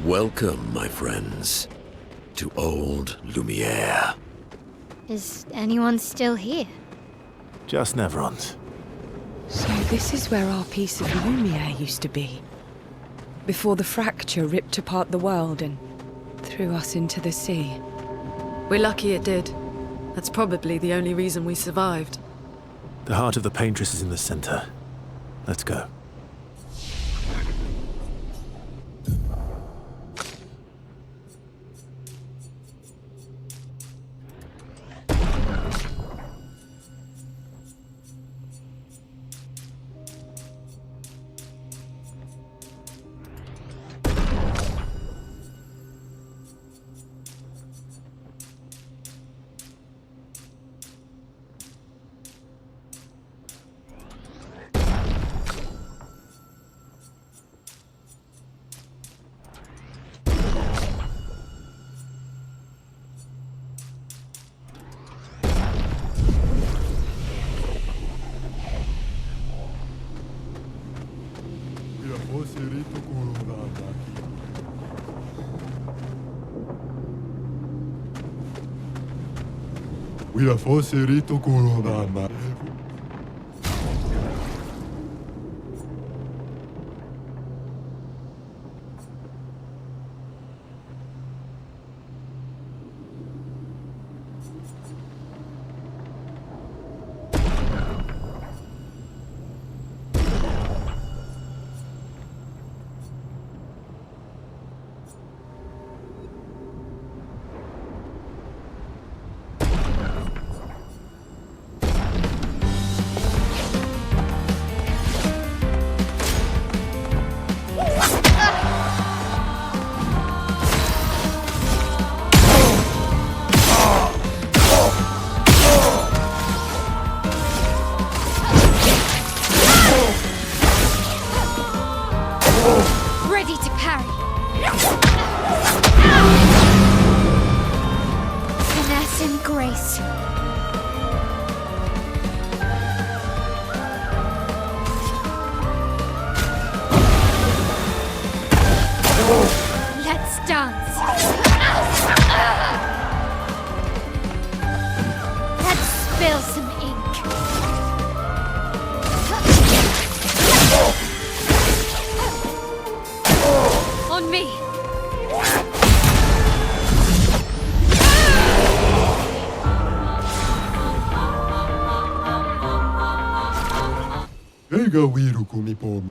Welcome, my friends, to Old Lumiere. Is anyone still here? Just Neverons. So this is where our piece of Lumiere used to be. Before the fracture ripped apart the world and threw us into the sea. We're lucky it did. That's probably the only reason we survived. The heart of the Paintress is in the center. Let's go. Uia fosse rito corona. Ready to parry. Finesse and grace. Let's dance. Let's spill some ink. On me. Ega wiru kumipom.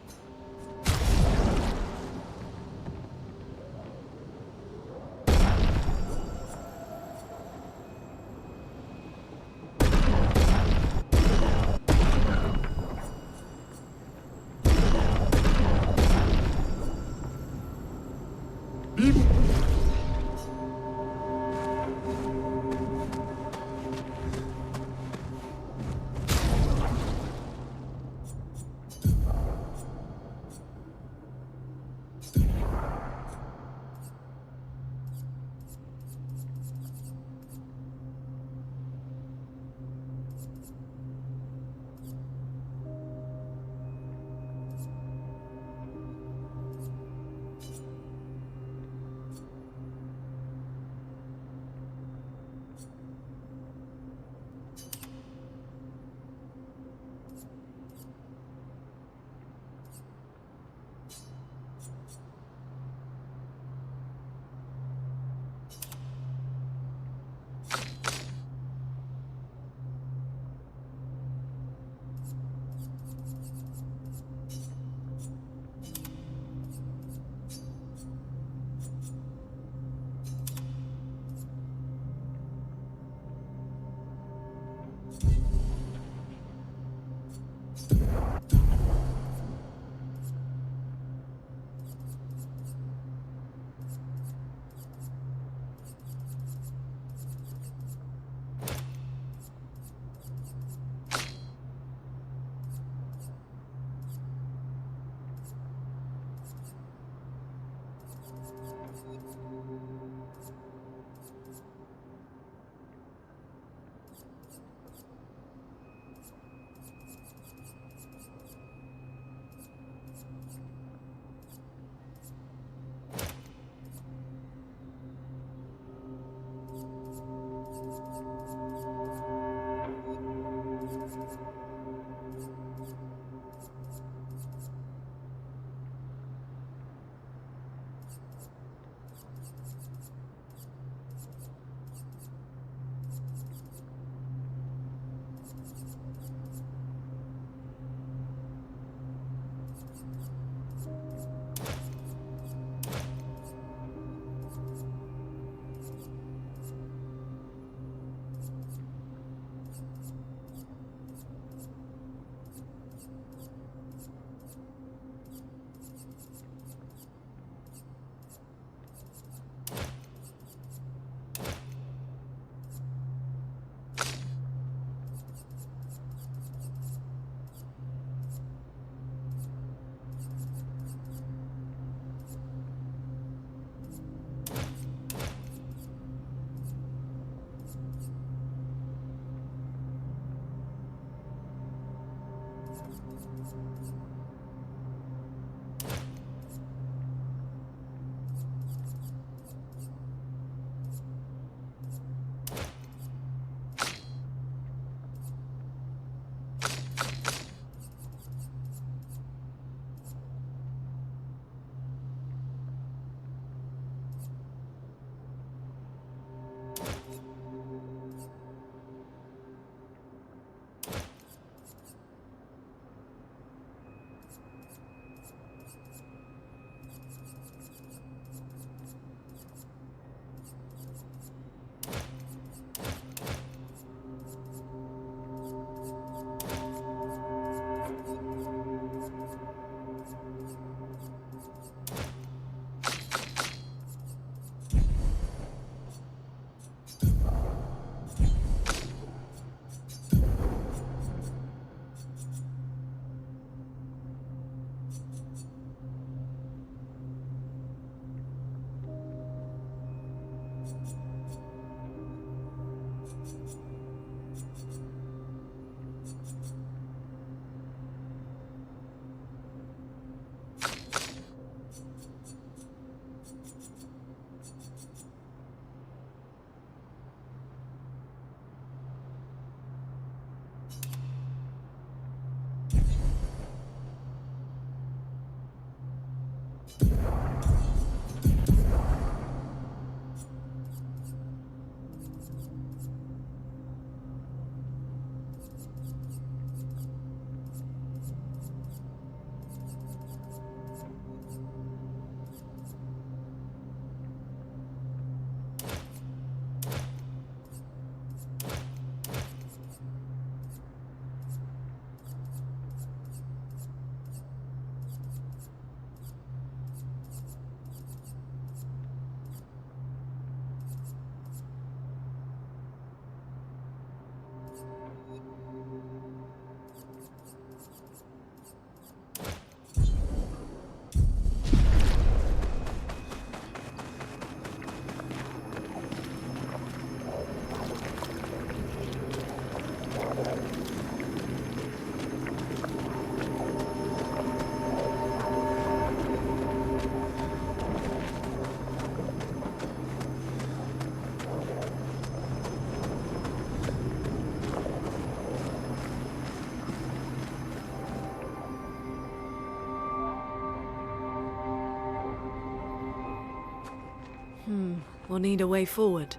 We'll need a way forward.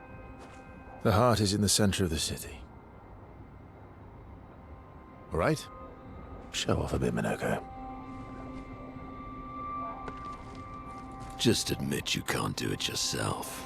The heart is in the center of the city. All right? Show off a bit, Minoko. Just admit you can't do it yourself.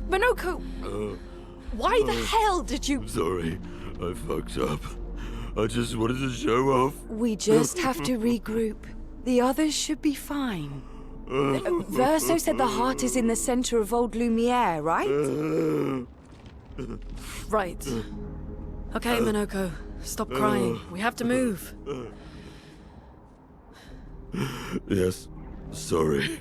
Minoko! Why the hell did you... Sorry, I fucked up. I just wanted to show off. We just have to regroup. The others should be fine. Verso said the heart is in the center of Old Lumiere, right? Right. Okay, Minoko. Stop crying. We have to move. Yes, sorry.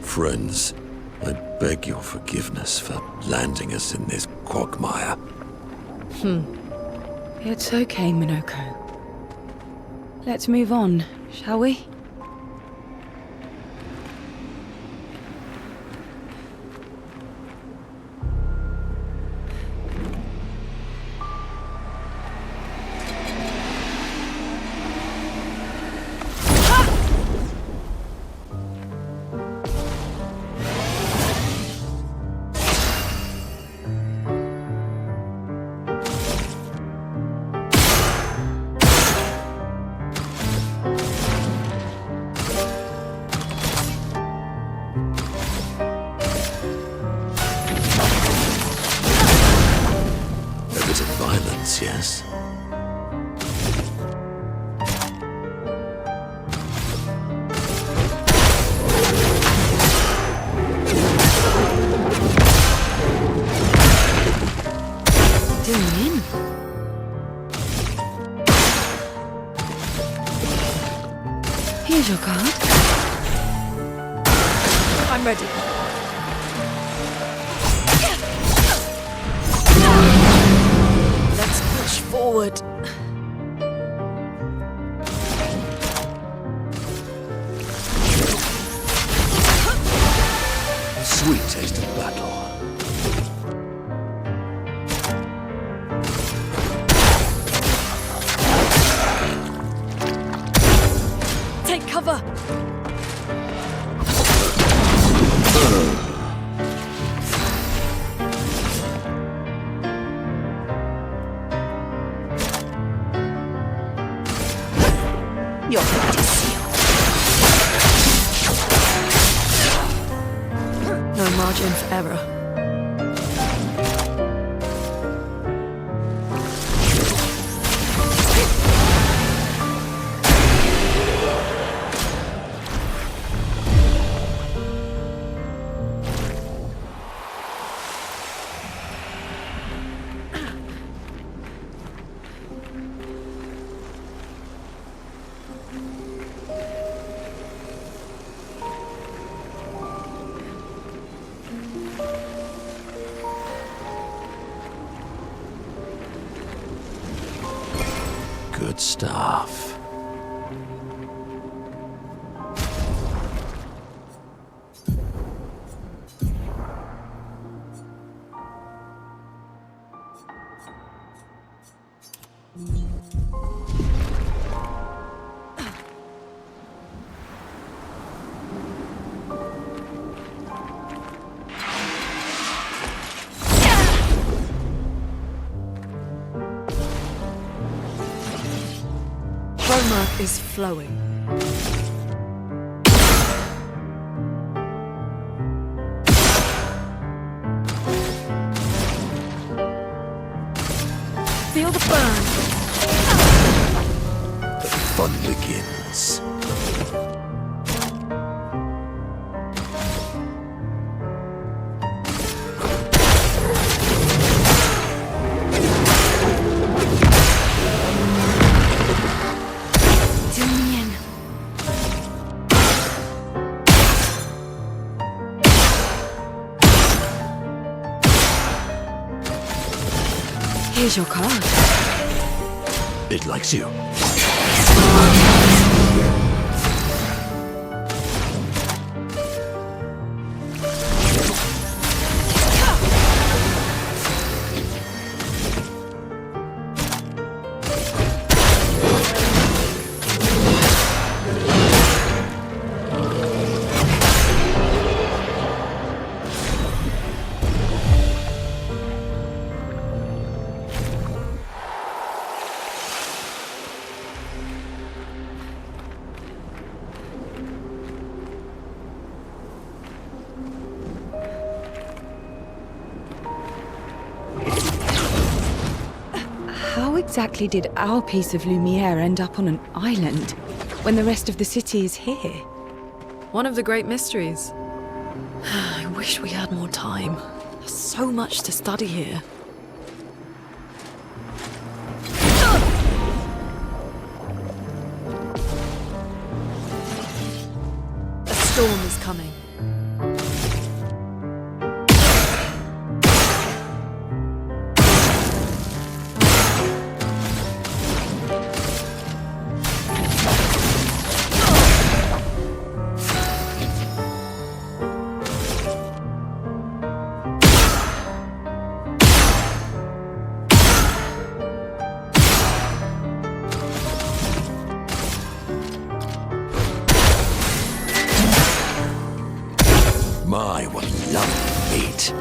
Friends, I beg your forgiveness for landing us in this quagmire. It's okay, Minoko. Let's move on, shall we? Yes? Here's your card. I'm ready. Let's push forward. Sweet taste of battle. Take cover. Your fate is margin for error. Good stuff. Roma is flowing. Feel the burn. The fun begins. Here's your card. It likes you. How exactly did our piece of Lumiere end up on an island when the rest of the city is here? One of the great mysteries. I wish we had more time. There's so much to study here. A storm is coming. My, what lovely meat.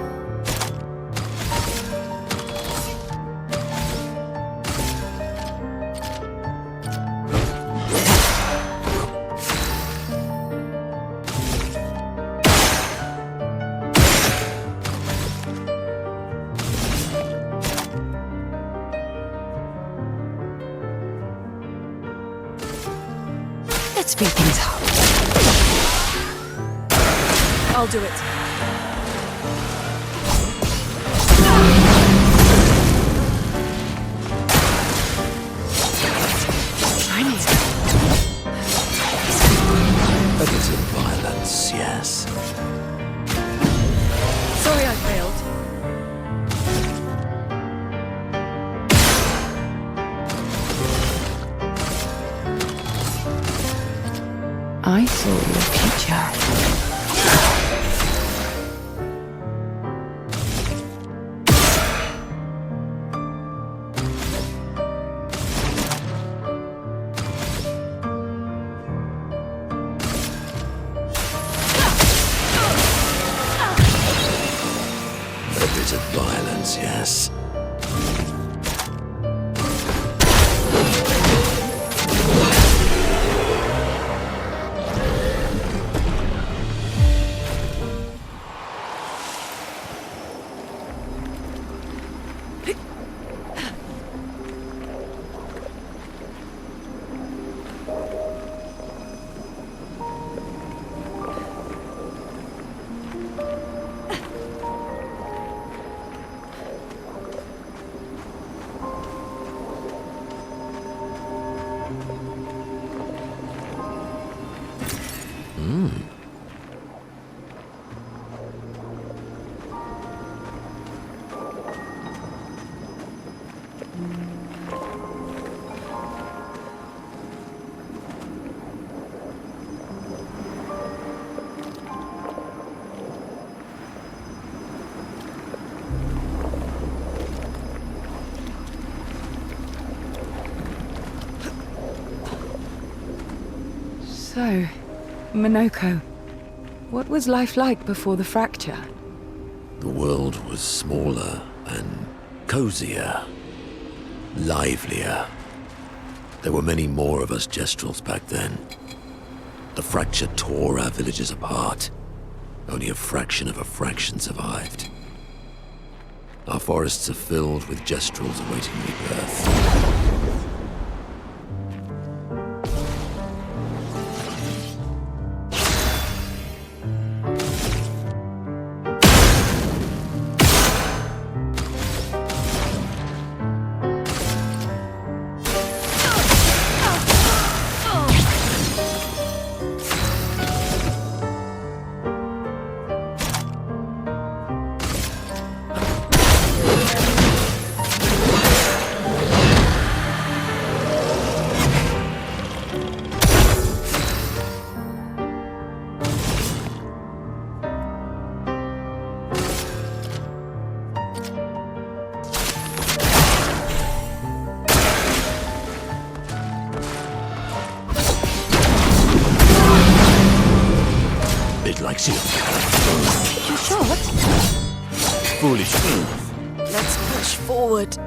Let's speed things up. I'll do it. A bit of violence, yes. Sorry I failed. I saw your future. A bit of violence, yes. So, Minoko, what was life like before the fracture? The world was smaller and cozier, livelier. There were many more of us Gestrels back then. The fracture tore our villages apart. Only a fraction of a fraction survived. Our forests are filled with Gestrels awaiting rebirth. Like you. You shot? Foolish. Let's push forward.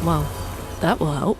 Well, that will help.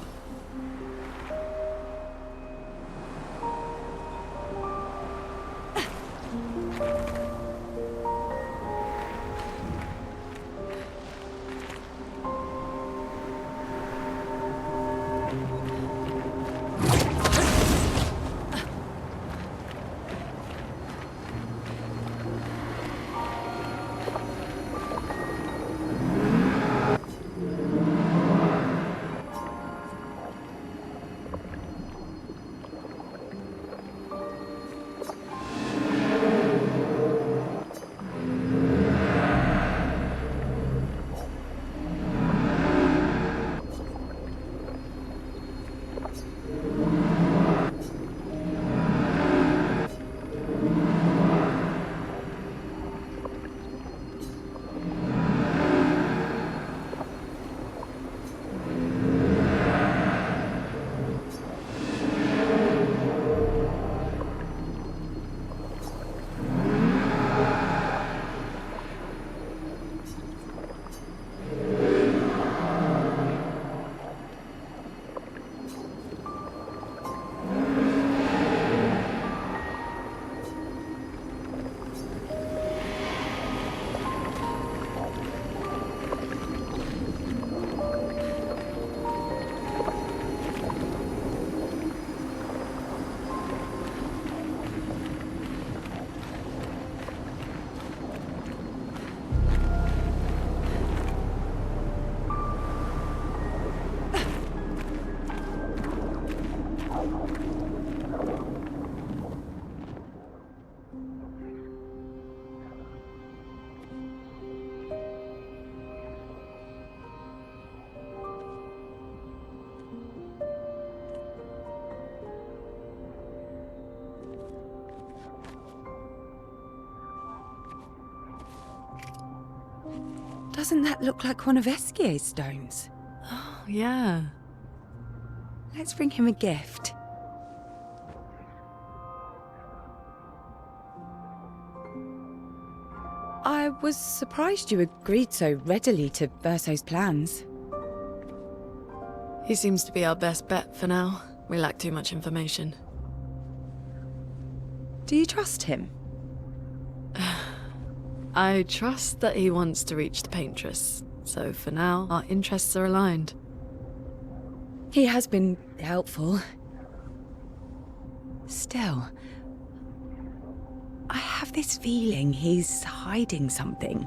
Doesn't that look like one of Eskier's stones? Oh, yeah. Let's bring him a gift. I was surprised you agreed so readily to Verso's plans. He seems to be our best bet for now. We lack too much information. Do you trust him? I trust that he wants to reach the Paintress, so for now, our interests are aligned. He has been helpful. Still, I have this feeling he's hiding something.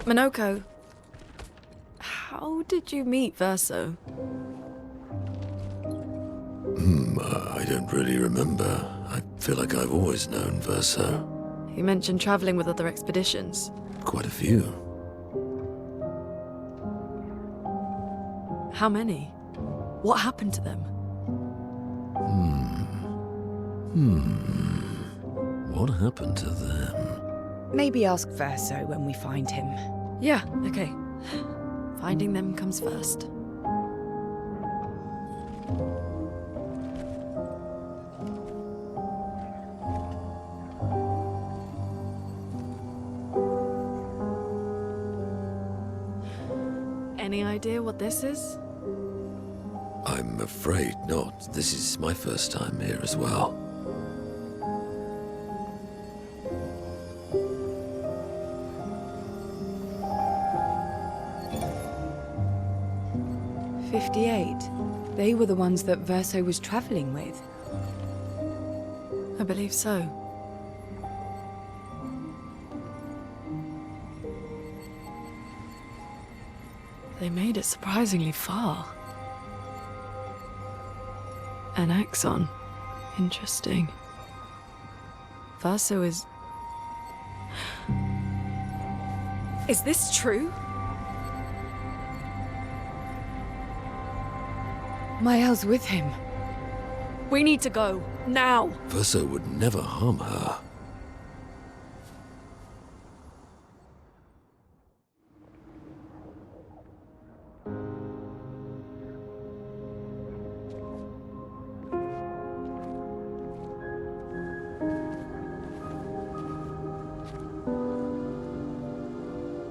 Minoko, how did you meet Verso? I don't really remember. I feel like I've always known Verso. You mentioned traveling with other expeditions. Quite a few. How many? What happened to them? What happened to them? Maybe ask Verso when we find him. Yeah, okay. Finding them comes first. Any idea what this is? I'm afraid not. This is my first time here as well. They were the ones that Verso was traveling with. I believe so. They made it surprisingly far. An axon. Interesting. Verso is... Is this true? Mael's with him. We need to go. Now! Verso would never harm her.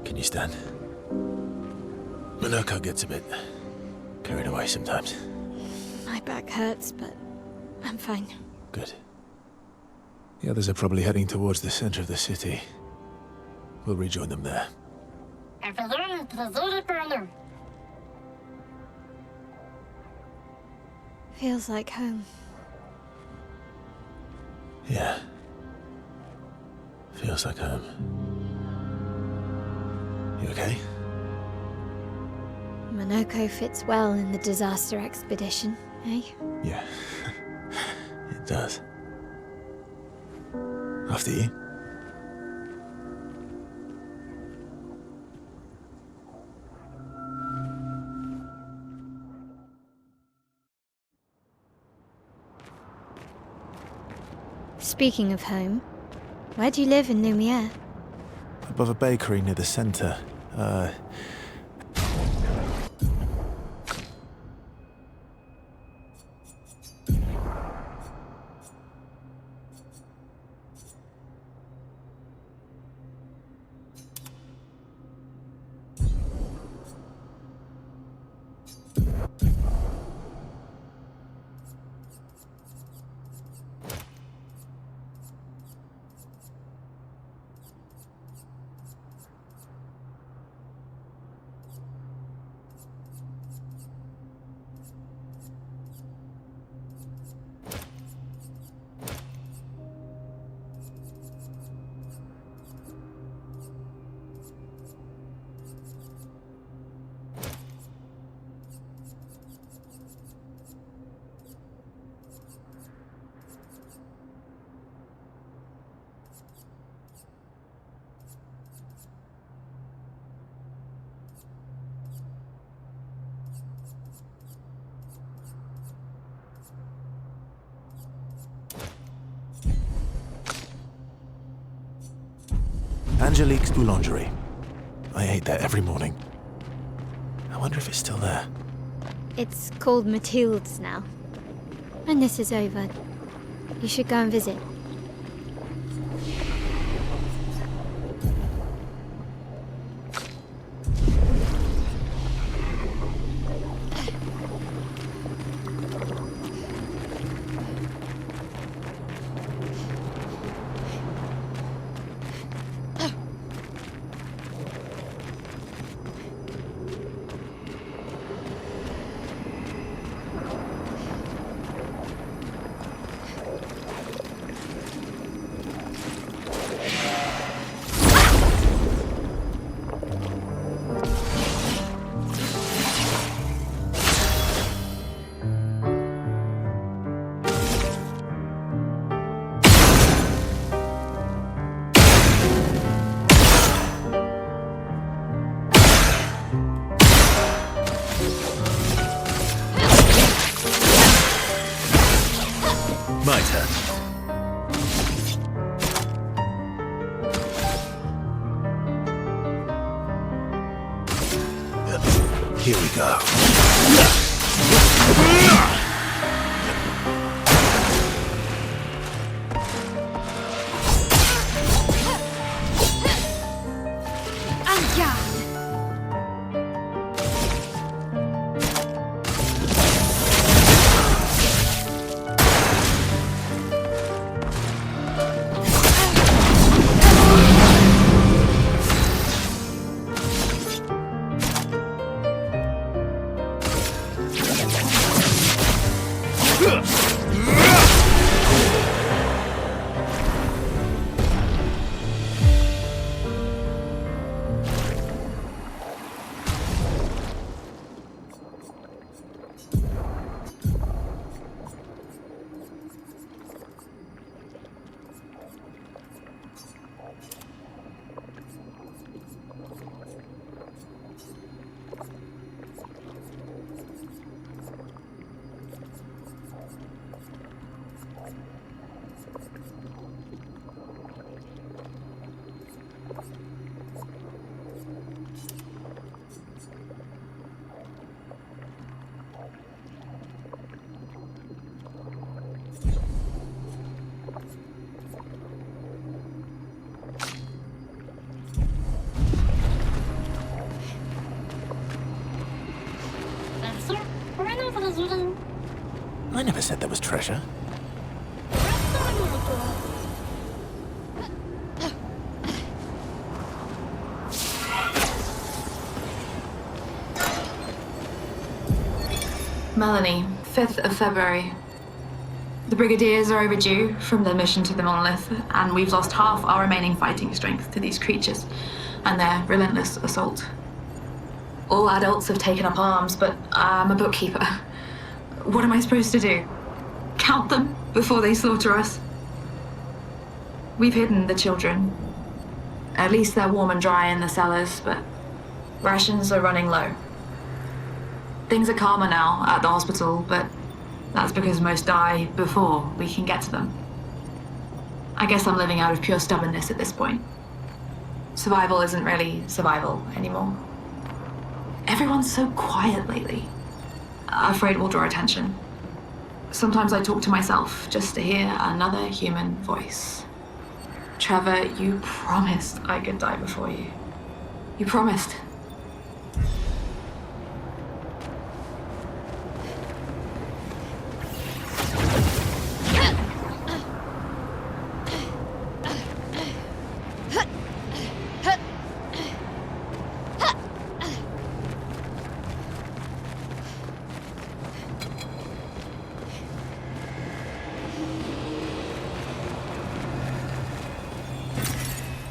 Can you stand? Minoko gets a bit carried away sometimes. My back hurts, but I'm fine. Good. The others are probably heading towards the center of the city. We'll rejoin them there. Feels like home. Yeah. Feels like home. You okay? Minoko fits well in the disaster expedition, eh? Yeah. It does. After you. Speaking of home, where do you live in Lumiere? Above a bakery near the center. Angelique's Boulangerie. I ate there every morning. I wonder if it's still there. It's called Mathilde's now. When this is over, you should go and visit. My turn. Here we go. I never said there was treasure. Melanie, 5th of February. The Brigadiers are overdue from their mission to the monolith, and we've lost half our remaining fighting strength to these creatures and their relentless assault. All adults have taken up arms, but I'm a bookkeeper. What am I supposed to do? Count them before they slaughter us? We've hidden the children. At least they're warm and dry in the cellars, but rations are running low. Things are calmer now at the hospital, but that's because most die before we can get to them. I guess I'm living out of pure stubbornness at this point. Survival isn't really survival anymore. Everyone's so quiet lately. Afraid we'll draw attention. Sometimes I talk to myself just to hear another human voice. Trevor, you promised I could die before you. You promised.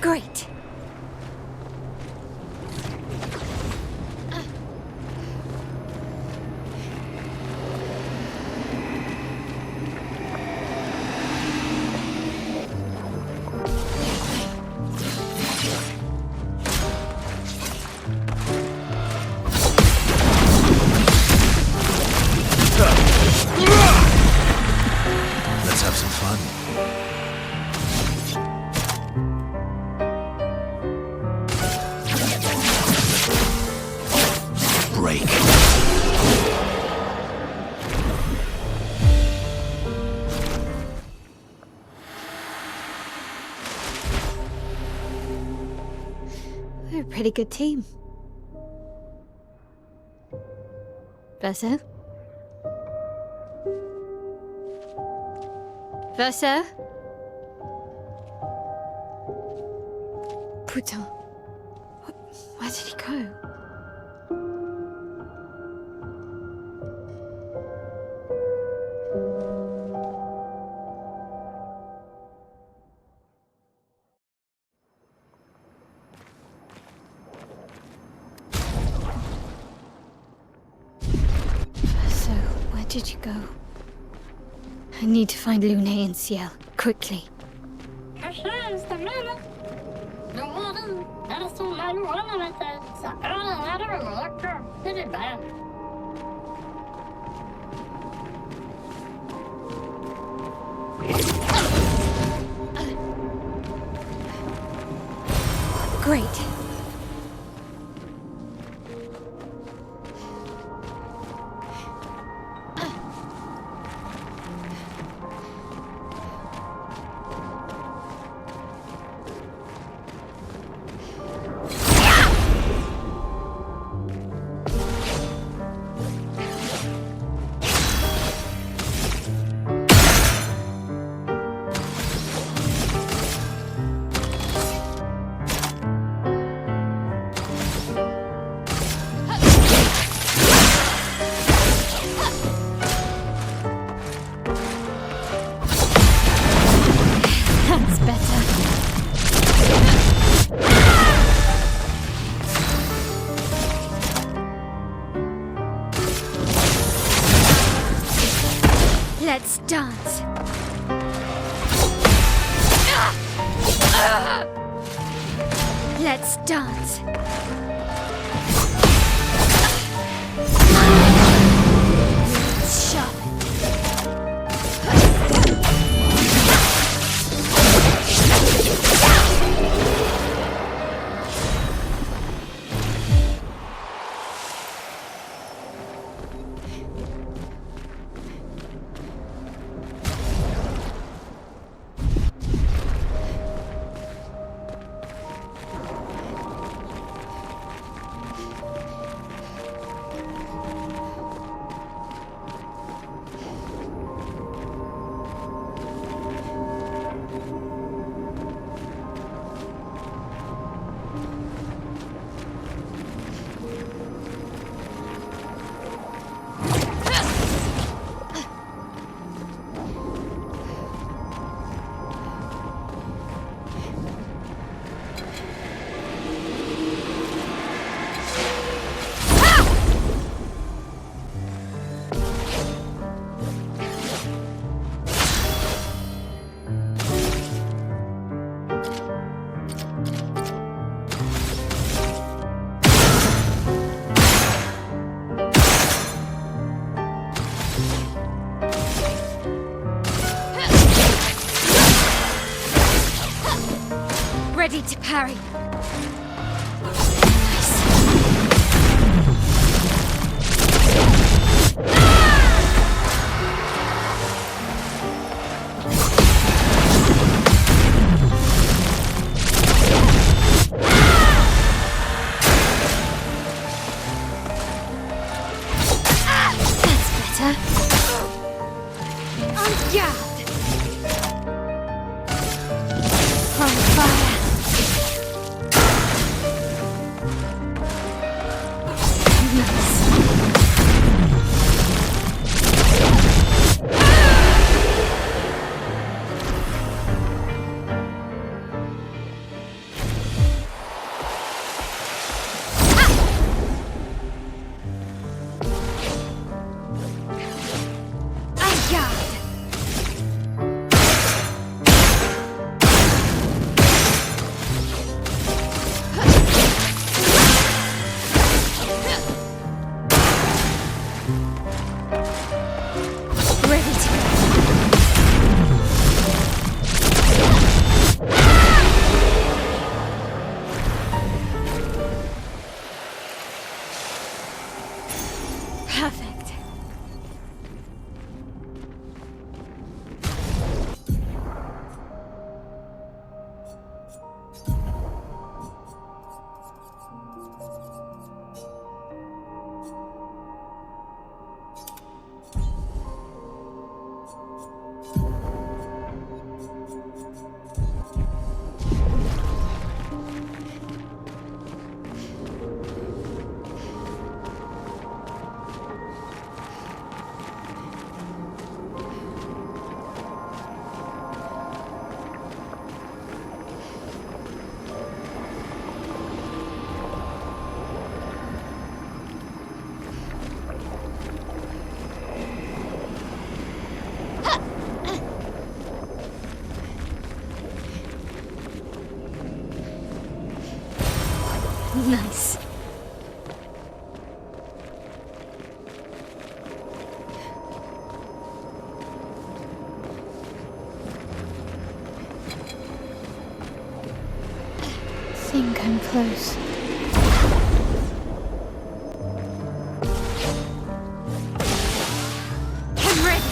Great. Let's have some fun. Break. We're a pretty good team. Verso? Verso? Putain. Where did he go? Verso, where did you go? I need to find Lune and Ciel, quickly. Let's dance. Let's dance. Let's shove it. Ready to parry. That's better. On guard. On fire. Perfect. Nice. Think I'm close. I'm ready.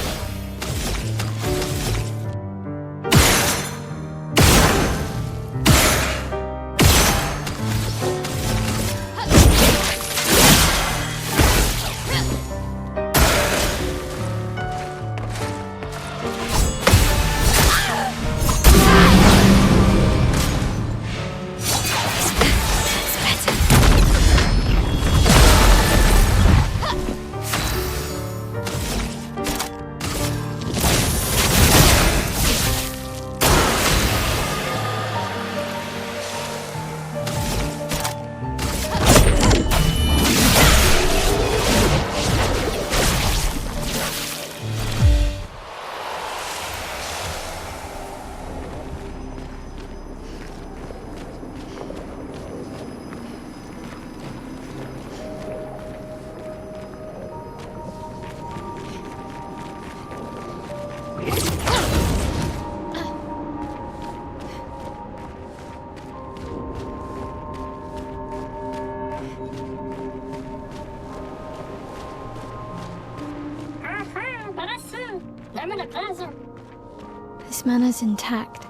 This manor's intact.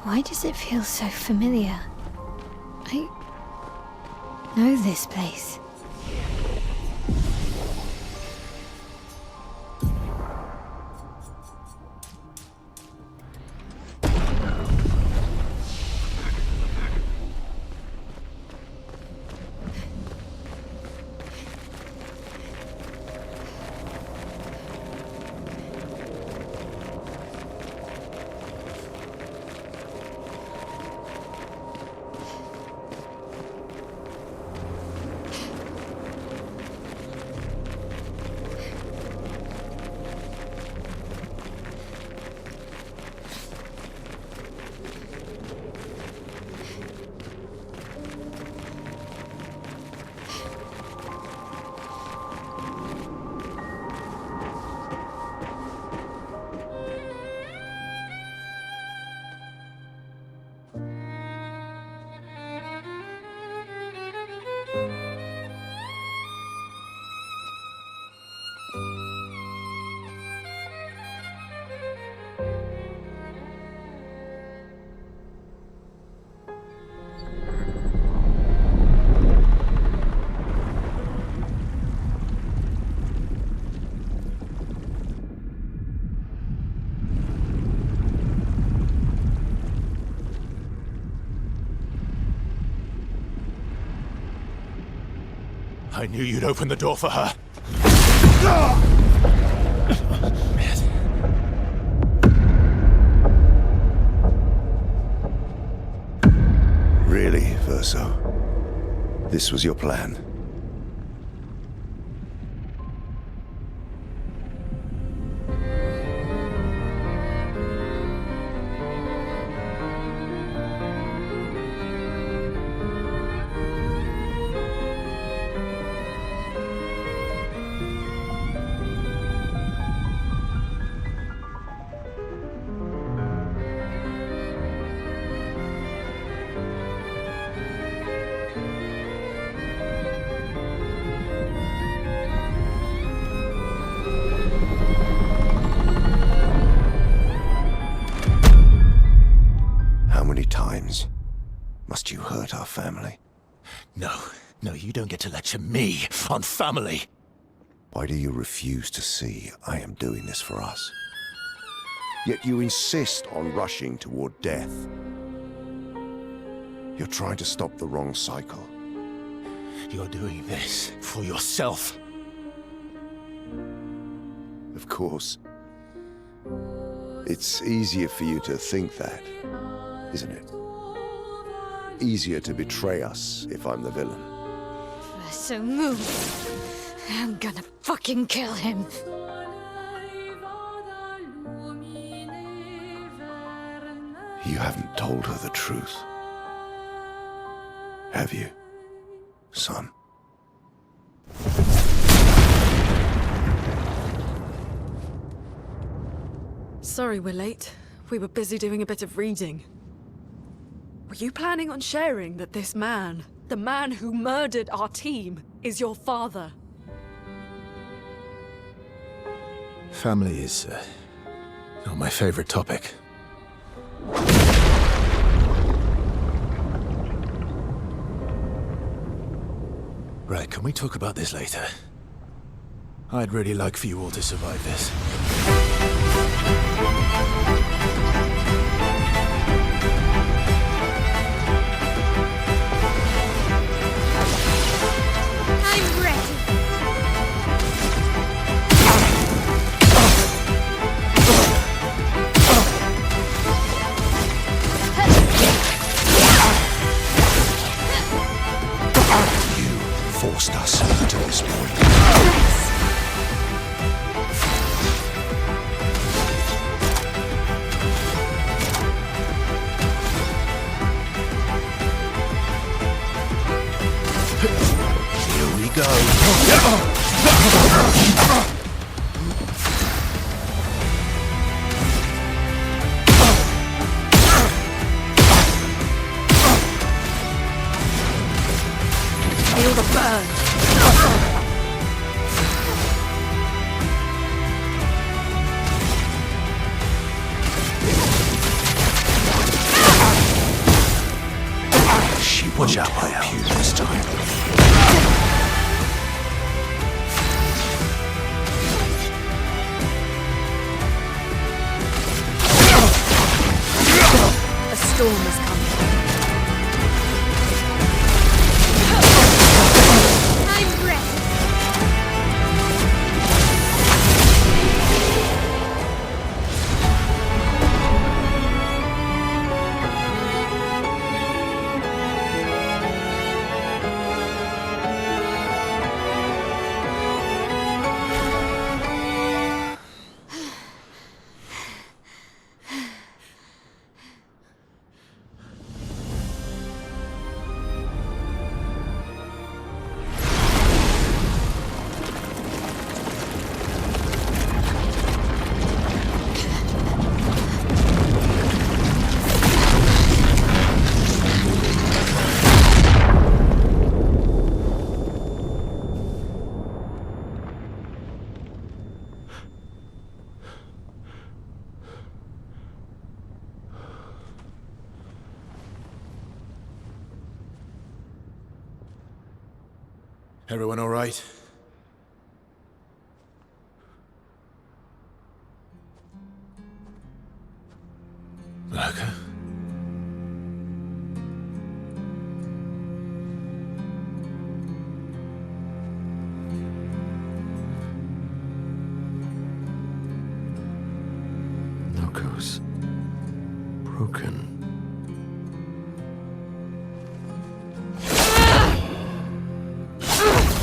Why does it feel so familiar? I know this place. I knew you'd open the door for her. Really, Verso? This was your plan? Must you hurt our family? No, you don't get to lecture me on family. Why do you refuse to see I am doing this for us? Yet you insist on rushing toward death. You're trying to stop the wrong cycle. You're doing this for yourself. Of course. It's easier for you to think that, isn't it? Easier to betray us if I'm the villain. So move. I'm gonna fucking kill him. You haven't told her the truth. Have you, son? Sorry we're late. We were busy doing a bit of reading. Were you planning on sharing that this man, the man who murdered our team, is your father? Family is not my favorite topic. Right, can we talk about this later? I'd really like for you all to survive this. I'm ready. You forced us to this point. shall help you this time. A storm is coming. I'm ready. Everyone all right? Lurker? Locos. Broken.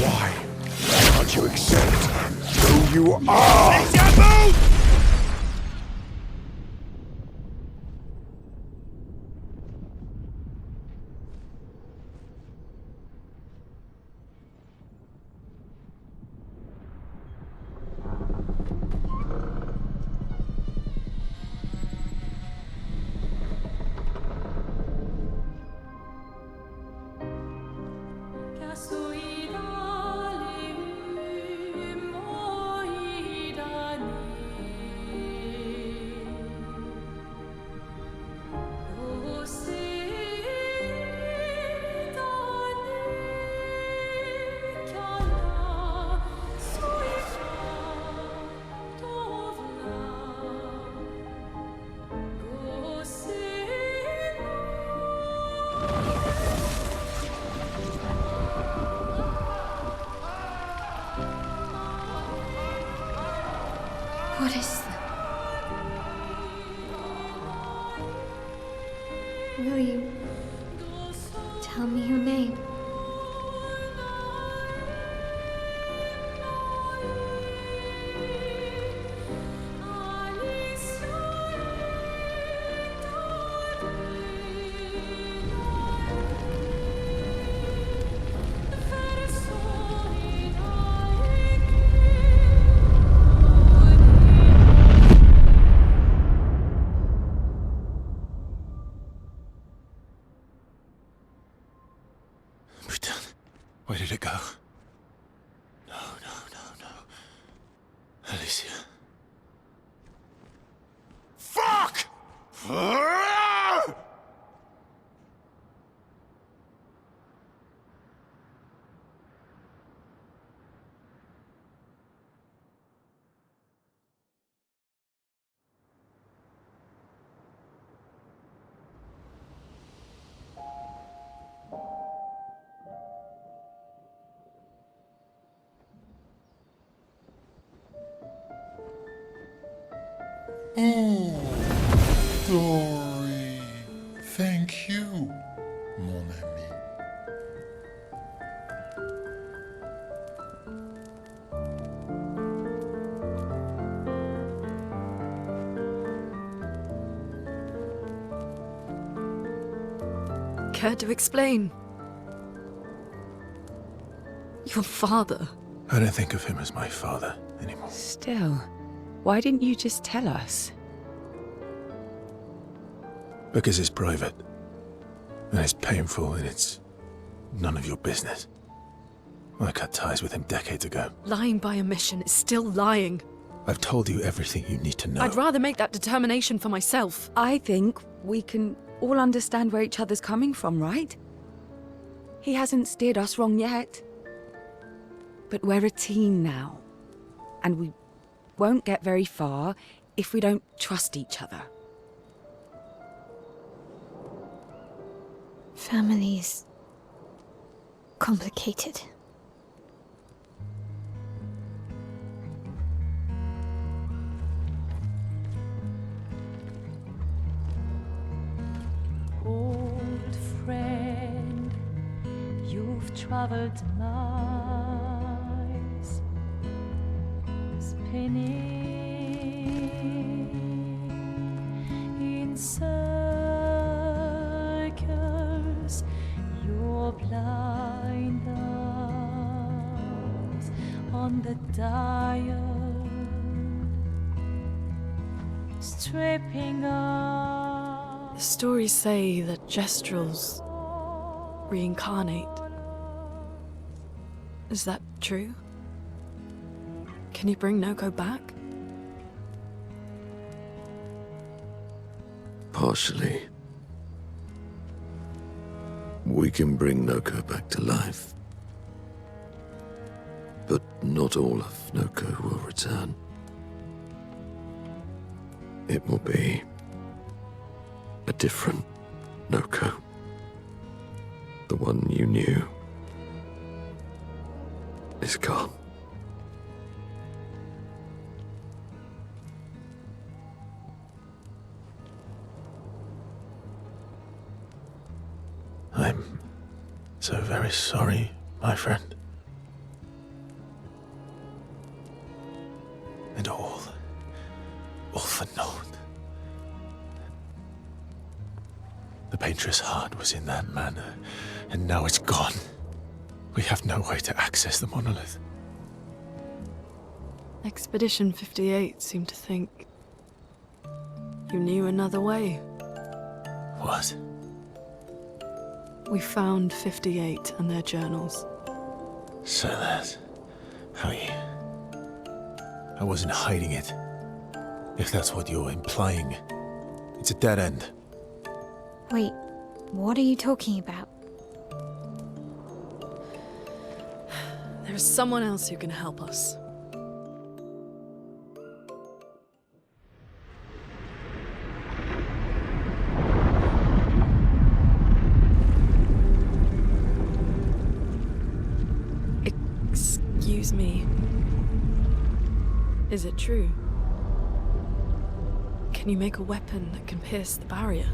Why can't you accept who you are? What is that? Will you tell me your name? Where did it go? No, no, no, no. Alicia. Fuck! Oh, Dory. Thank you, mon ami. Care to explain? Your father. I don't think of him as my father anymore. Still, why didn't you just tell us? Because it's private. And it's painful and it's none of your business. I cut ties with him decades ago. Lying by omission is still lying. I've told you everything you need to know. I'd rather make that determination for myself. I think we can all understand where each other's coming from, right? He hasn't steered us wrong yet. But we're a team now, and we won't get very far if we don't trust each other. Family's complicated. Old friend, you've traveled miles, spinning in circles, your blind eyes on the dial, stripping off. The stories say that Gestrels reincarnate. Is that true? Can you bring Noko back? Partially. We can bring Noko back to life. But not all of Noko will return. It will be a different Noko. The one you knew is gone. I'm so very sorry, my friend. And all for naught. The painter's heart was in that manor, and now it's gone. We have no way to access the monolith. Expedition 58 seemed to think you knew another way. What? We found 58 and their journals. So that's how you... I wasn't hiding it. If that's what you're implying. It's a dead end. Wait, what are you talking about? There is someone else who can help us. Excuse me. Is it true? Can you make a weapon that can pierce the barrier?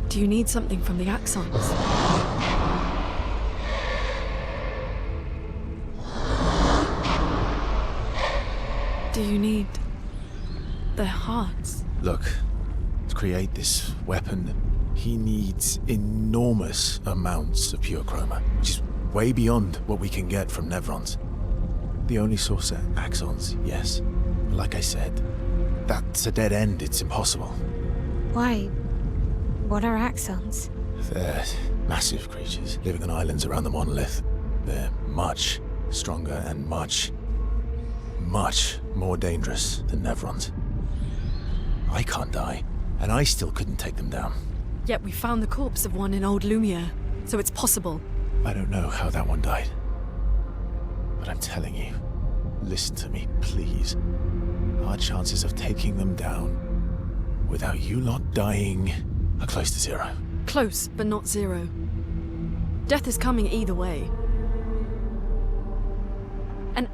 Do you need something from the Axons? Do you need their hearts? Look, to create this weapon, he needs enormous amounts of pure chroma, which is way beyond what we can get from Nevrons. The only source are Axons, yes. But like I said, that's a dead end. It's impossible. Why? What are axons? They're massive creatures living on islands around the monolith. They're much stronger and much more dangerous than Nevrons. I can't die, and I still couldn't take them down. Yet we found the corpse of one in Old Lumiere, so it's possible. I don't know how that one died. But I'm telling you, listen to me, please. Our chances of taking them down without you lot dying are close to zero. Close, but not zero. Death is coming either way. And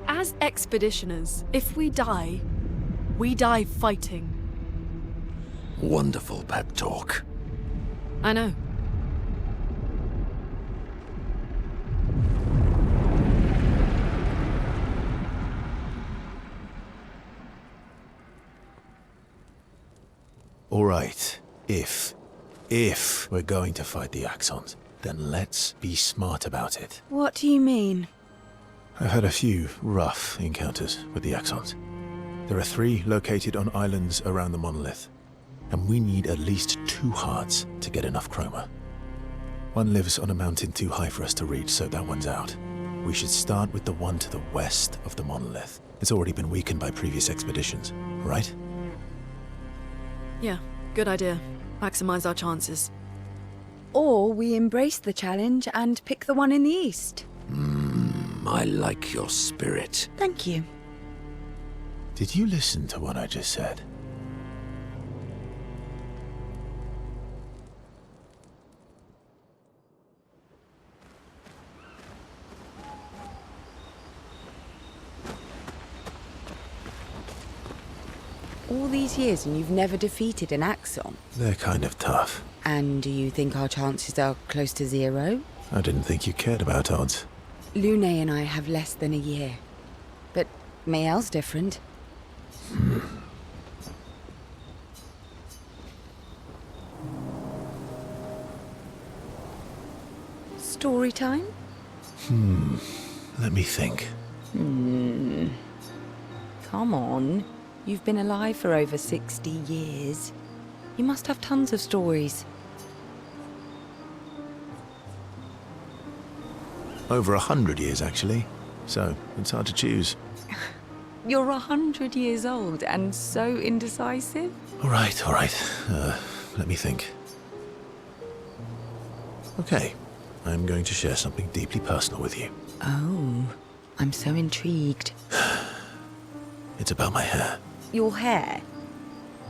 as expeditioners, if we die fighting. Wonderful pep talk. I know. All right, if we're going to fight the Axons, then let's be smart about it. What do you mean? I've had a few rough encounters with the Axons. There are 3 located on islands around the monolith, and we need at least 2 hearts to get enough chroma. One lives on a mountain too high for us to reach, so that one's out. We should start with the one to the west of the monolith. It's already been weakened by previous expeditions, right? Yeah, Good idea. Maximize our chances. Or we embrace the challenge and pick the one in the east. I like your spirit. Thank you. Did you listen to what I just said? All these years and you've never defeated an Axon? They're kind of tough. And do you think our chances are close to 0? I didn't think you cared about odds. Lune and I have less than a year. But Mael's different. Story time? Let me think. Come on. You've been alive for over 60 years. You must have tons of stories. Over 100 years, actually. So, it's hard to choose. You're 100 years old and so indecisive? All right. Let me think. Okay, I'm going to share something deeply personal with you. Oh, I'm so intrigued. It's about my hair. Your hair?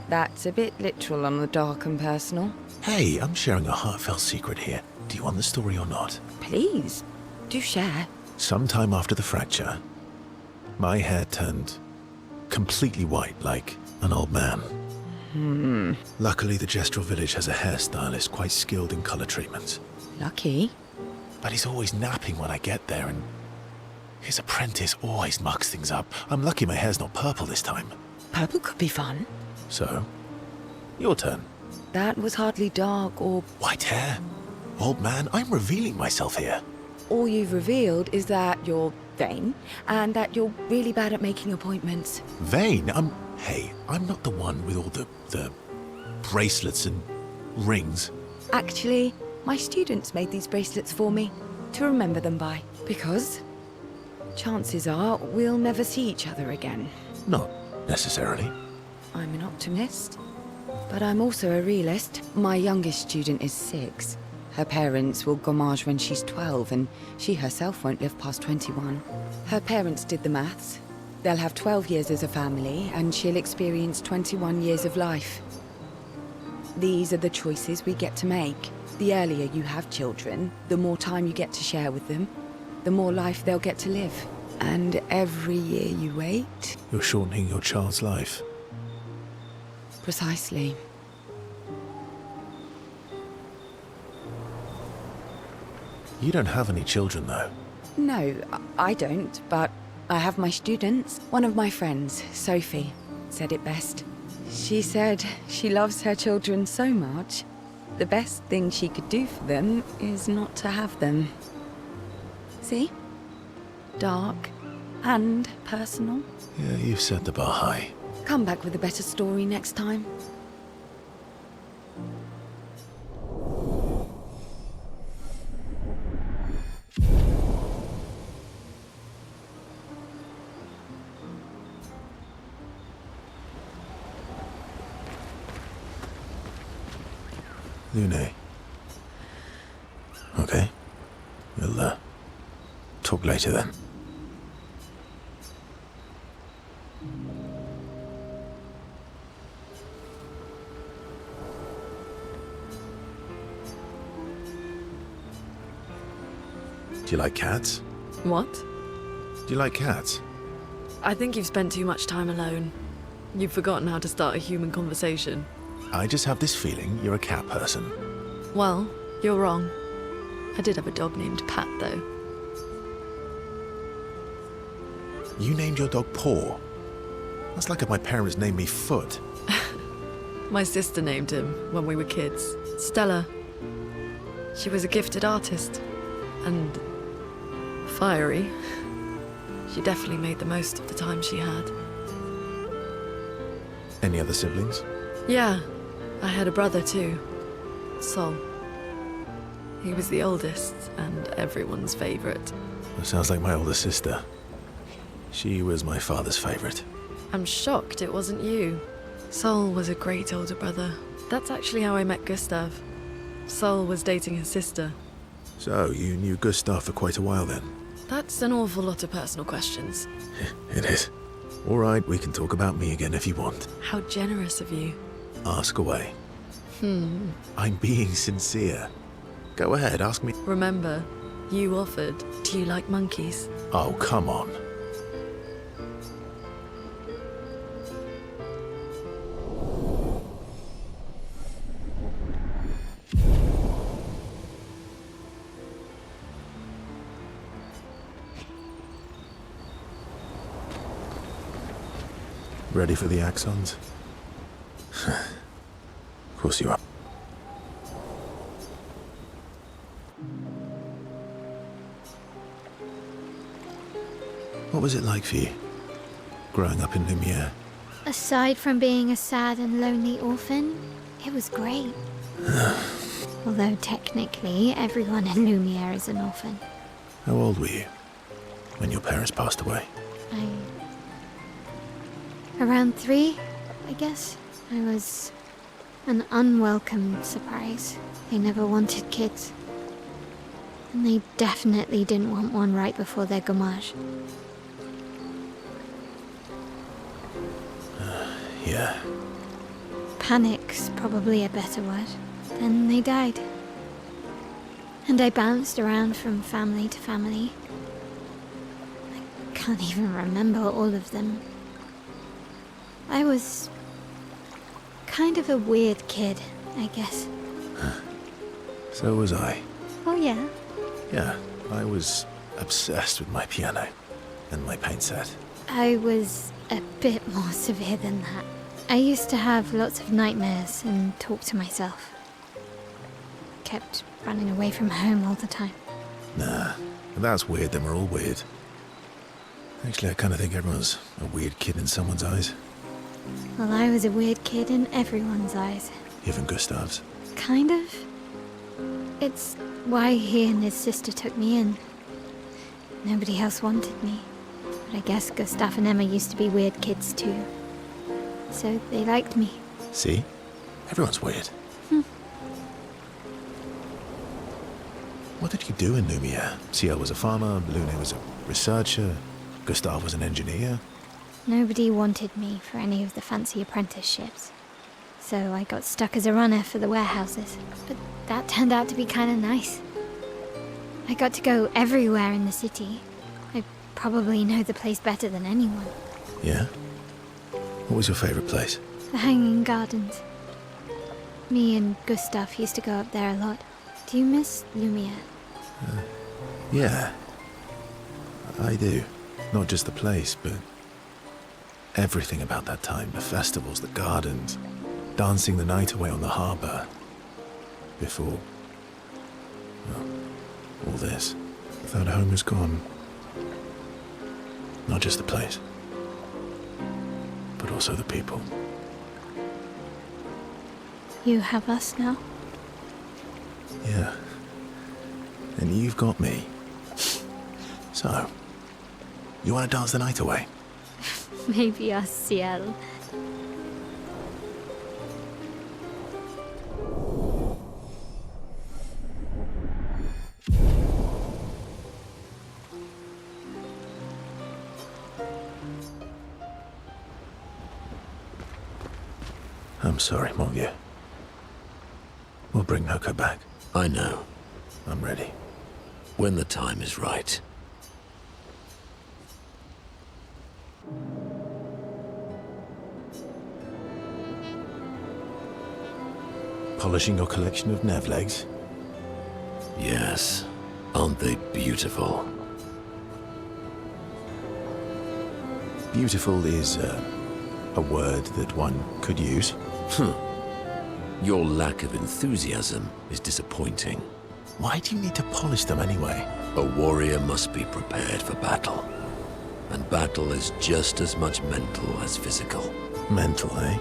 That's a bit literal on the dark and personal. Hey, I'm sharing a heartfelt secret here. Do you want the story or not? Please, do share. Sometime after the fracture, my hair turned completely white, like an old man. Luckily, the Gestural village has a hairstylist quite skilled in color treatments. Lucky. But he's always napping when I get there, and his apprentice always mucks things up. I'm lucky my hair's not purple this time. Purple could be fun. So, your turn. That was hardly dark or... White hair? Old man, I'm revealing myself here. All you've revealed is that you're vain, and that you're really bad at making appointments. Vain? Hey, I'm not the one with all the bracelets and rings. Actually, my students made these bracelets for me, to remember them by. Because chances are we'll never see each other again. Not necessarily. I'm an optimist, but I'm also a realist. My youngest student is 6. Her parents will gommage when she's 12, and she herself won't live past 21. Her parents did the maths. They'll have 12 years as a family, and she'll experience 21 years of life. These are the choices we get to make. The earlier you have children, the more time you get to share with them, the more life they'll get to live. And every year you wait... You're shortening your child's life. Precisely. You don't have any children, though. No, I don't, but I have my students. One of my friends, Sophie, said it best. She said she loves her children so much, the best thing she could do for them is not to have them. See? Dark and personal. Yeah, you've set the bar high. Come back with a better story next time. Lune. Okay. We'll, talk later then. Do you like cats? What? Do you like cats? I think you've spent too much time alone. You've forgotten how to start a human conversation. I just have this feeling you're a cat person. Well, you're wrong. I did have a dog named Pat, though. You named your dog Paw. That's like if my parents named me Foot. My sister named him when we were kids. Stella. She was a gifted artist. And fiery. She definitely made the most of the time she had. Any other siblings? Yeah, I had a brother too. Sol. He was the oldest and everyone's favorite. That sounds like my older sister. She was my father's favorite. I'm shocked it wasn't you. Sol was a great older brother. That's actually how I met Gustav. Sol was dating his sister. So, you knew Gustav for quite a while then? That's an awful lot of personal questions. It is. All right, we can talk about me again if you want. How generous of you. Ask away. I'm being sincere. Go ahead, ask me. Remember, you offered, do you like monkeys? Oh, come on. Ready for the axons? Of course you are. What was it like for you, growing up in Lumiere? Aside from being a sad and lonely orphan, it was great. Although technically, everyone in Lumiere is an orphan. How old were you when your parents passed away? Around 3, I guess. I was an unwelcome surprise. They never wanted kids. And they definitely didn't want one right before their gommage. Yeah. Panic's probably a better word. Then they died. And I bounced around from family to family. I can't even remember all of them. I was kind of a weird kid, I guess. So was I. Oh yeah? Yeah, I was obsessed with my piano and my paint set. I was a bit more severe than that. I used to have lots of nightmares and talk to myself. Kept running away from home all the time. Nah, if that's weird, then we're all weird. Actually, I kind of think everyone's a weird kid in someone's eyes. Well, I was a weird kid in everyone's eyes. Even Gustav's. Kind of. It's why he and his sister took me in. Nobody else wanted me. But I guess Gustav and Emma used to be weird kids too. So they liked me. See? Everyone's weird. What did you do in Lumiere? Ciel was a farmer, Lune was a researcher, Gustav was an engineer. Nobody wanted me for any of the fancy apprenticeships. So I got stuck as a runner for the warehouses. But that turned out to be kind of nice. I got to go everywhere in the city. I probably know the place better than anyone. Yeah? What was your favorite place? The Hanging Gardens. Me and Gustav used to go up there a lot. Do you miss Lumiere? Yeah. I do. Not just the place, but everything about that time. The festivals, the gardens, dancing the night away on the harbour. Before, well, all this. That home is gone. Not just the place, but also the people. You have us now? Yeah. And you've got me. So, you want to dance the night away? Maybe us, Ciel. I'm sorry, mon vieux. We'll bring Noko back. I know. I'm ready. When the time is right. Polishing your collection of nav legs? Yes. Aren't they beautiful? Beautiful is a word that one could use. Your lack of enthusiasm is disappointing. Why do you need to polish them anyway? A warrior must be prepared for battle. And battle is just as much mental as physical. Mental, eh?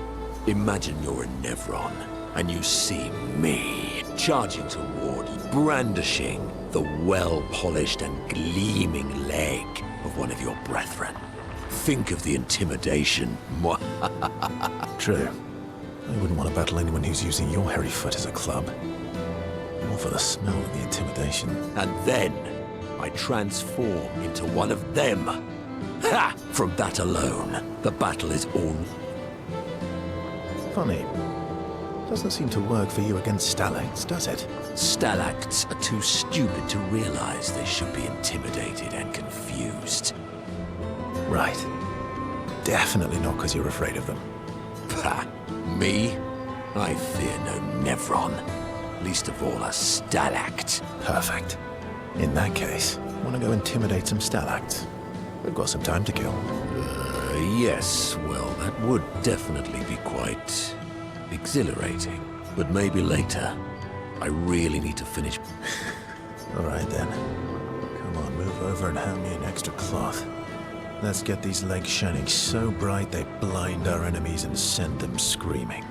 Imagine you're a Nevron, and you see me charging toward you, brandishing the well-polished and gleaming leg of one of your brethren. Think of the intimidation. True. I wouldn't want to battle anyone who's using your hairy foot as a club. More for the smell and the intimidation. And then I transform into one of them. Ha! From that alone, the battle is all... Funny. Doesn't seem to work for you against stalacts, does it? Stalacts are too stupid to realize they should be intimidated and confused. Right. Definitely not because you're afraid of them. Ha! Me? I fear no Nevron. Least of all a stalact. Perfect. In that case, want to go intimidate some stalacts? We've got some time to kill. Yes, well, that would definitely be quite exhilarating. But maybe later. I really need to finish. All right then. Come on, move over and hand me an extra cloth. Let's get these legs shining so bright they blind our enemies and send them screaming.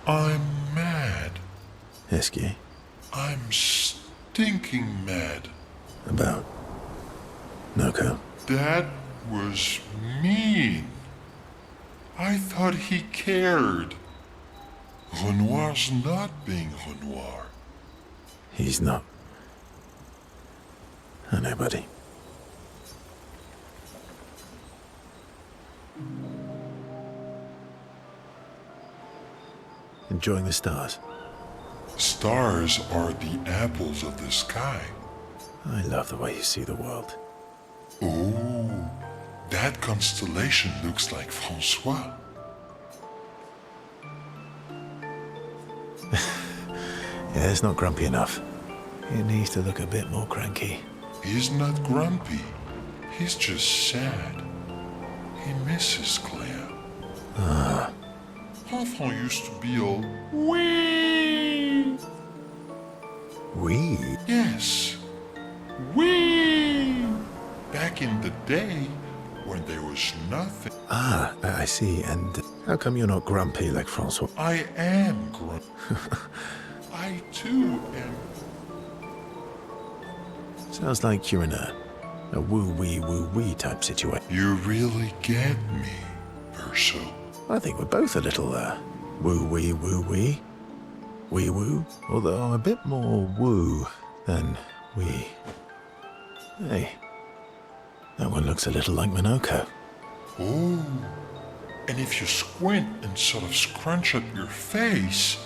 I'm mad. Heskey, I'm stinking mad. about Noko. That was mean. I thought he cared. Renoir's not being Renoir. He's not. I know, buddy. Enjoying the stars. Stars are the apples of the sky. I love the way you see the world. Oh, that constellation looks like Francois. Yeah, it's not grumpy enough. It needs to look a bit more cranky. He's not grumpy. He's just sad. He misses Claire. Enfant used to be all wee. We? Yes, wee. Back in the day when there was nothing. I see. And how come you're not grumpy like Francois? I am grumpy. I too am. Sounds like you're in a woo-wee type situation. You really get me, Verso. I think we're both a little, woo-wee. Wee-woo. Although a bit more woo than wee. Hey, that one looks a little like Minoko. Oh, and if you squint and sort of scrunch up your face.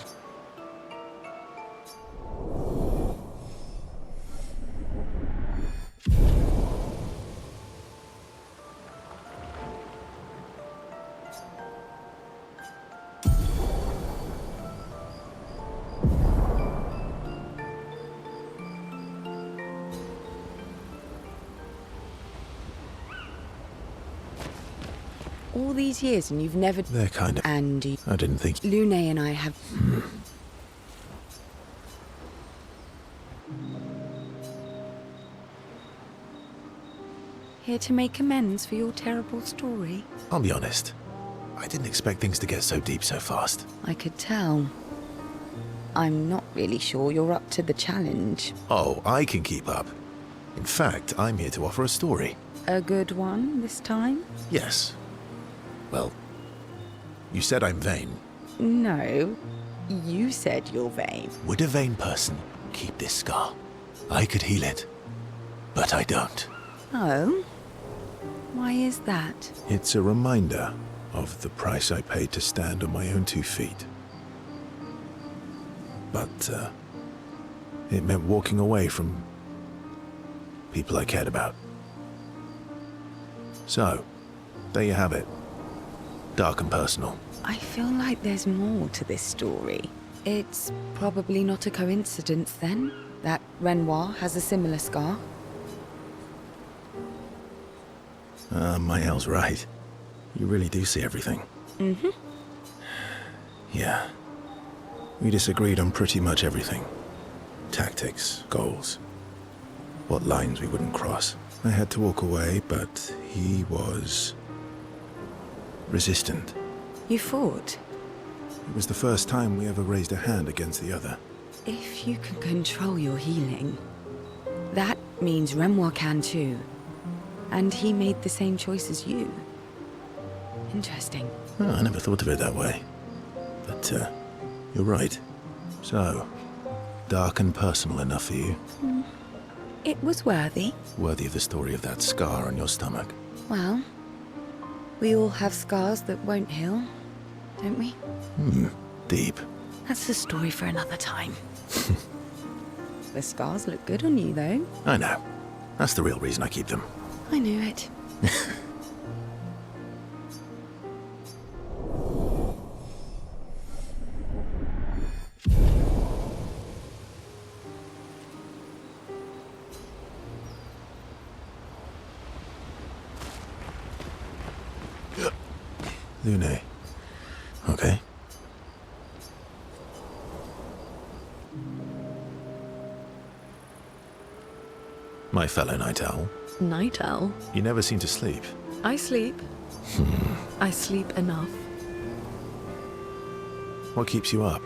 All these years and you've never... They're kind of... Andy. I didn't think... Lune and I have... Here to make amends for your terrible story? I'll be honest. I didn't expect things to get so deep so fast. I could tell. I'm not really sure you're up to the challenge. Oh, I can keep up. In fact, I'm here to offer a story. A good one this time? Yes. Well, you said I'm vain. No, you said you're vain. Would a vain person keep this scar? I could heal it, but I don't. Oh? Why is that? It's a reminder of the price I paid to stand on my own 2 feet. But, it meant walking away from people I cared about. So, there you have it. Dark and personal. I feel like there's more to this story. It's probably not a coincidence, then, that Renoir has a similar scar. Mael's right. You really do see everything. Mm-hmm. Yeah. We disagreed on pretty much everything. Tactics, goals, what lines we wouldn't cross. I had to walk away, but he was resistant. You fought? It was the first time we ever raised a hand against the other. If you can control your healing, that means Renoir can too. And he made the same choice as you. Interesting. Oh, I never thought of it that way. But, you're right. So, dark and personal enough for you? It was worthy. Worthy of the story of that scar on your stomach. Well, we all have scars that won't heal, don't we? Deep. That's a story for another time. The scars look good on you, though. I know. That's the real reason I keep them. I knew it. Lune. Okay. My fellow night owl. Night owl? You never seem to sleep. I sleep. I sleep enough. What keeps you up?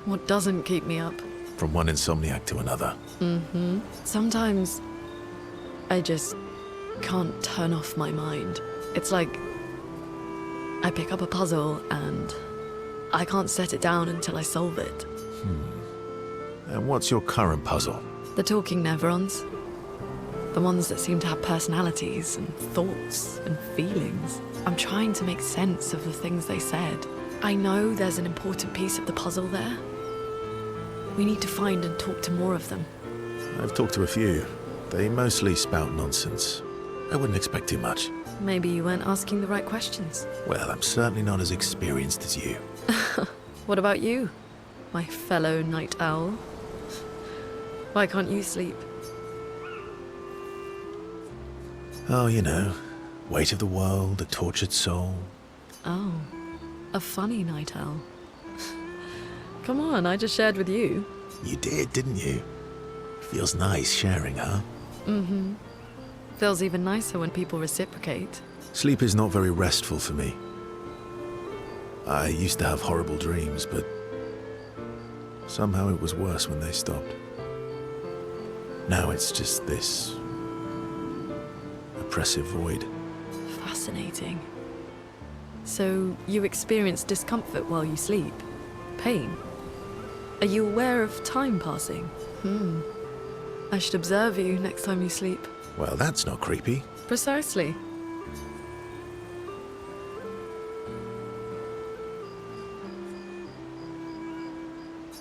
What doesn't keep me up? From one insomniac to another. Sometimes I just can't turn off my mind. It's like I pick up a puzzle and I can't set it down until I solve it. And what's your current puzzle? The talking Nevrons. The ones that seem to have personalities and thoughts and feelings. I'm trying to make sense of the things they said. I know there's an important piece of the puzzle there. We need to find and talk to more of them. I've talked to a few. They mostly spout nonsense. I wouldn't expect too much. Maybe you weren't asking the right questions. Well, I'm certainly not as experienced as you. What about you, my fellow night owl? Why can't you sleep? Oh, you know, weight of the world, a tortured soul. Oh, a funny night owl. Come on, I just shared with you. You did, didn't you? Feels nice sharing, huh? Feels even nicer when people reciprocate. Sleep is not very restful for me. I used to have horrible dreams, but somehow it was worse when they stopped. Now it's just this oppressive void. Fascinating. So you experience discomfort while you sleep? Pain? Are you aware of time passing? I should observe you next time you sleep. Well, that's not creepy. Precisely.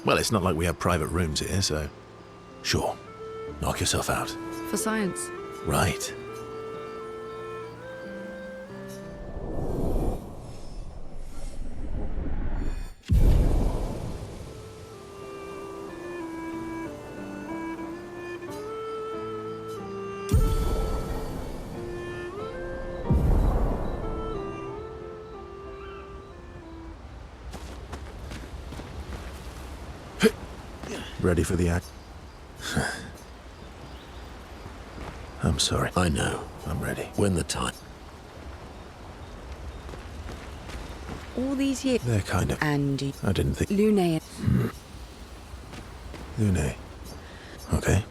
Well, it's not like we have private rooms here, so... Sure. Knock yourself out. For science. Right. Ready for the act? I'm sorry. I know. I'm ready. When the time... All these years. They're kind of... Andy. I didn't think... Lune. Lune. Okay.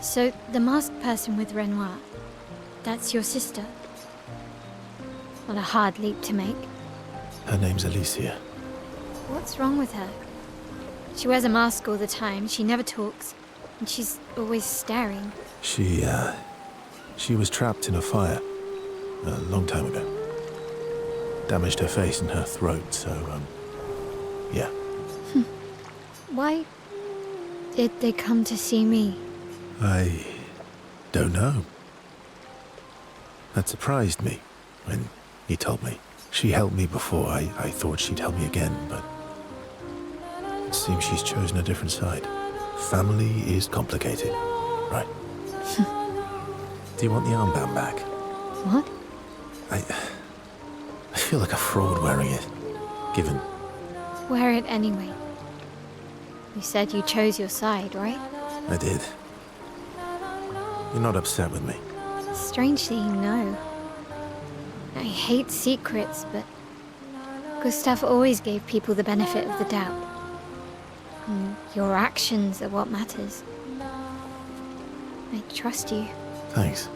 So, the masked person with Renoir, that's your sister? What a hard leap to make. Her name's Alicia. What's wrong with her? She wears a mask all the time, she never talks, and she's always staring. She was trapped in a fire a long time ago. Damaged her face and her throat, so, yeah. Why did they come to see me? I don't know. That surprised me when he told me. She helped me before. I thought she'd help me again, but it seems she's chosen a different side. Family is complicated, right? Do you want the armband back? What? I feel like a fraud wearing it, given... Wear it anyway. You said you chose your side, right? I did. You're not upset with me. Strangely, no. I hate secrets, but Gustav always gave people the benefit of the doubt. And your actions are what matters. I trust you. Thanks.